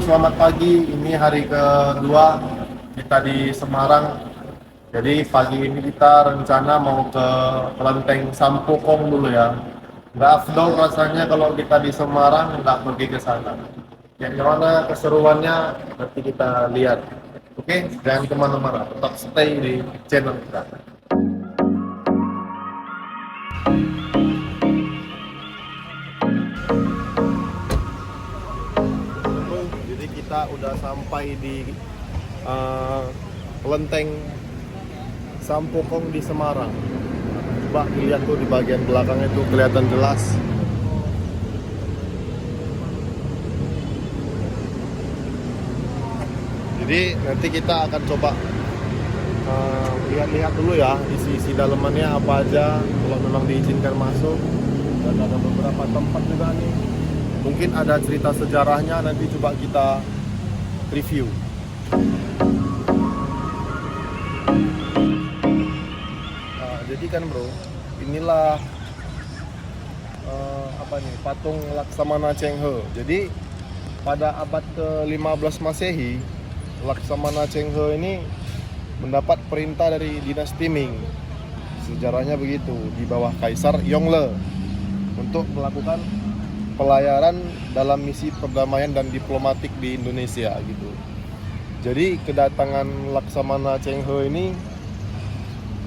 selamat pagi. Ini hari kedua kita di Semarang. Jadi pagi ini kita rencana mau ke Kelenteng Sampokong dulu ya. Nggak afdol rasanya kalau kita di Semarang nggak pergi ke sana. Yang gimana keseruannya nanti kita lihat. Oke, jangan kemana-mana, tetap stay di channel kita. Jadi kita udah sampai di Kelenteng Sampokong di Semarang. Coba dilihat tuh di bagian belakang itu kelihatan jelas. Jadi nanti kita akan coba lihat-lihat dulu ya isi dalamannya apa aja, kalau memang diizinkan masuk. Dan ada beberapa tempat juga nih. Mungkin ada cerita sejarahnya, nanti coba kita review. Jadi kan bro, inilah patung Laksamana Cheng He. Jadi pada abad ke-15 Masehi, Laksamana Cheng He ini mendapat perintah dari dinasti Ming. Sejarahnya begitu, di bawah Kaisar Yongle untuk melakukan pelayaran dalam misi perdamaian dan diplomatik di Indonesia gitu. Jadi kedatangan Laksamana Cheng He ini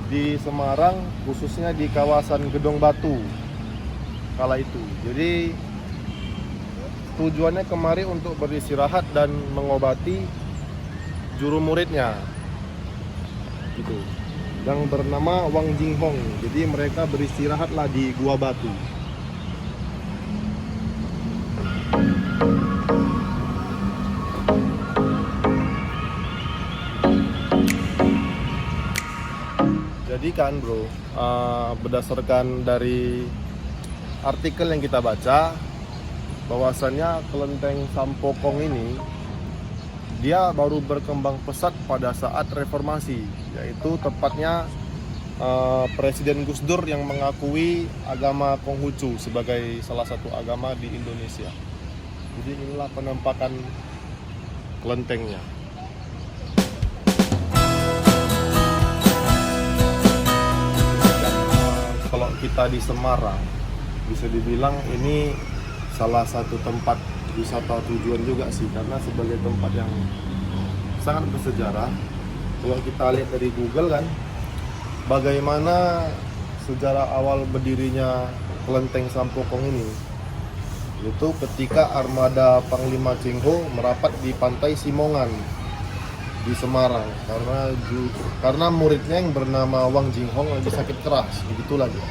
di Semarang, khususnya di kawasan Gedong Batu kala itu. Jadi tujuannya kemari untuk beristirahat dan mengobati juru muridnya gitu, yang bernama Wang Jinghong. Jadi mereka beristirahatlah di Gua Batu. Jadi kan bro, berdasarkan dari artikel yang kita baca, bahwasannya Kelenteng Sampokong ini dia baru berkembang pesat pada saat reformasi, yaitu tepatnya Presiden Gus Dur yang mengakui agama Konghucu sebagai salah satu agama di Indonesia. Jadi inilah penampakan kelentengnya. Kalau kita di Semarang, bisa dibilang ini salah satu tempat wisata tujuan juga sih, karena sebagai tempat yang sangat bersejarah. Kalau kita lihat dari Google kan, bagaimana sejarah awal berdirinya Kelenteng Sampokong ini, itu ketika armada Panglima Cheng Ho merapat di pantai Simongan di Semarang, karena muridnya yang bernama Wang Jinghong lagi sakit keras, begitulah dia.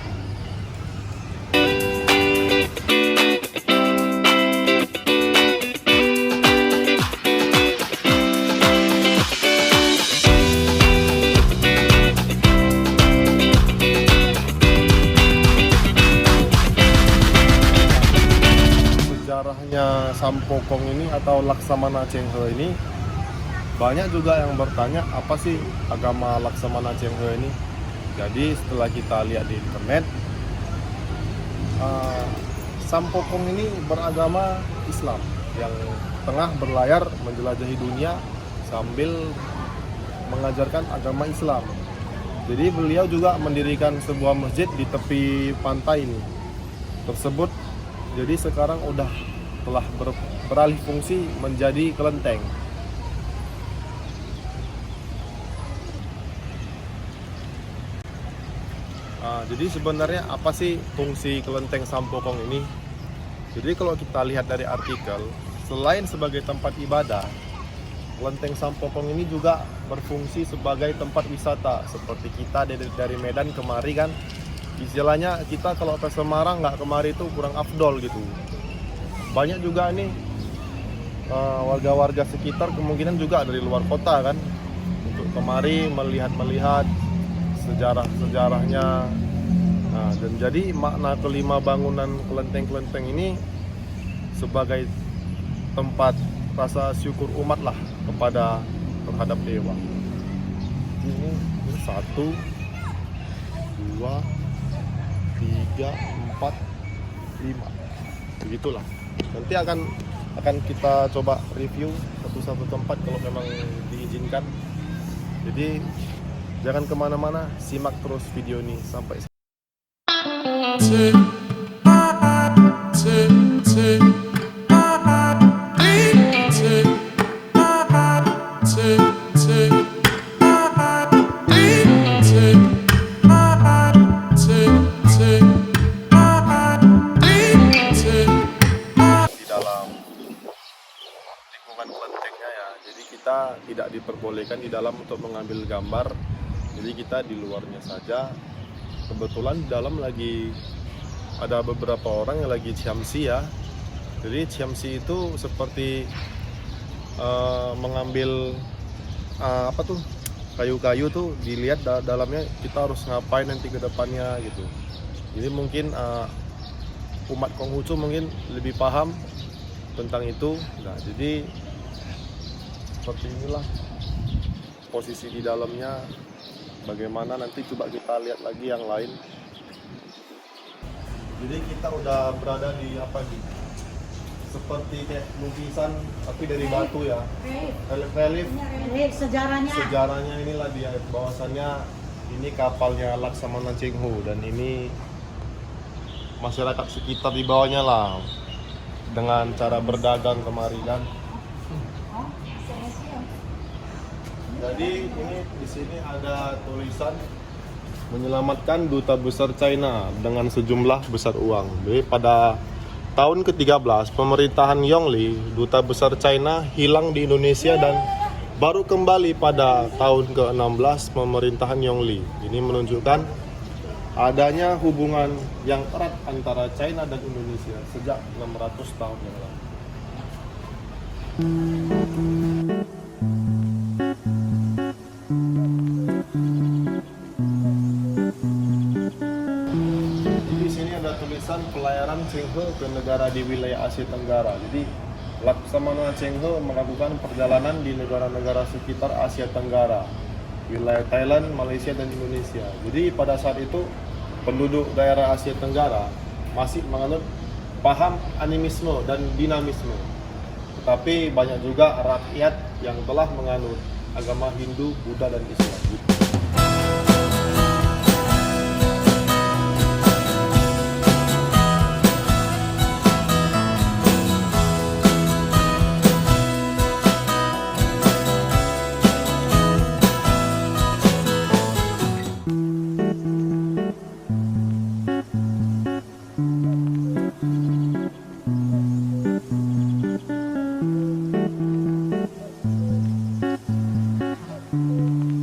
Sejarahnya Sampokong ini atau Laksamana Cheng He ini, banyak juga yang bertanya apa sih agama Laksamana Cheng He ini. Jadi setelah kita lihat di internet, Sampokong ini beragama Islam yang tengah berlayar menjelajahi dunia sambil mengajarkan agama Islam. Jadi beliau juga mendirikan sebuah masjid di tepi pantai ini tersebut. Jadi sekarang telah beralih fungsi menjadi kelenteng. Jadi sebenarnya apa sih fungsi Kelenteng Sampokong ini? Jadi kalau kita lihat dari artikel, selain sebagai tempat ibadah, Kelenteng Sampokong ini juga berfungsi sebagai tempat wisata. Seperti kita dari Medan kemari kan, istilahnya kita kalau ke Semarang nggak kemari itu kurang afdol gitu. Banyak juga nih warga-warga sekitar kemungkinan juga dari luar kota kan, untuk kemari melihat sejarah-sejarahnya. Nah, dan jadi makna kelima bangunan kelenteng-kelenteng ini sebagai tempat rasa syukur umat lah terhadap dewa. Ini 1, 2, 3, 4, 5. Begitulah. Nanti akan akan kita coba review satu-satu tempat kalau memang diizinkan. Jadi jangan kemana-mana, simak terus video ini sampai kelentengnya ya. Jadi kita tidak diperbolehkan di dalam untuk mengambil gambar. Jadi kita di luarnya saja. Kebetulan di dalam lagi ada beberapa orang yang lagi ciamsi ya. Jadi ciamsi itu seperti mengambil kayu-kayu tuh dilihat dalamnya kita harus ngapain nanti ke depannya gitu. Jadi mungkin umat Konghucu mungkin lebih paham tentang itu. Nah, jadi seperti inilah posisi di dalamnya. Bagaimana nanti coba kita lihat lagi yang lain. Jadi kita udah berada di seperti kayak lukisan tapi dari batu ya. Relief sejarahnya inilah dia, bahwasannya ini kapalnya Laksamana Cheng Ho dan ini masyarakat sekitar di bawahnya lah dengan cara berdagang kemari kan. Jadi ini di sini ada tulisan menyelamatkan duta besar China dengan sejumlah besar uang. Jadi pada tahun ke-13 pemerintahan Yongli, duta besar China hilang di Indonesia dan baru kembali pada tahun ke-16 pemerintahan Yongli. Ini menunjukkan adanya hubungan yang erat antara China dan Indonesia sejak 600 tahun yang lalu. Di sini ada tulisan pelayaran Cheng Ho ke negara di wilayah Asia Tenggara. Jadi Laksamana Cheng Ho melakukan perjalanan di negara-negara sekitar Asia Tenggara, wilayah Thailand, Malaysia, dan Indonesia. Jadi pada saat itu penduduk daerah Asia Tenggara masih menganut paham animisme dan dinamisme. Tetapi banyak juga rakyat yang telah menganut agama Hindu, Buddha, dan Islam.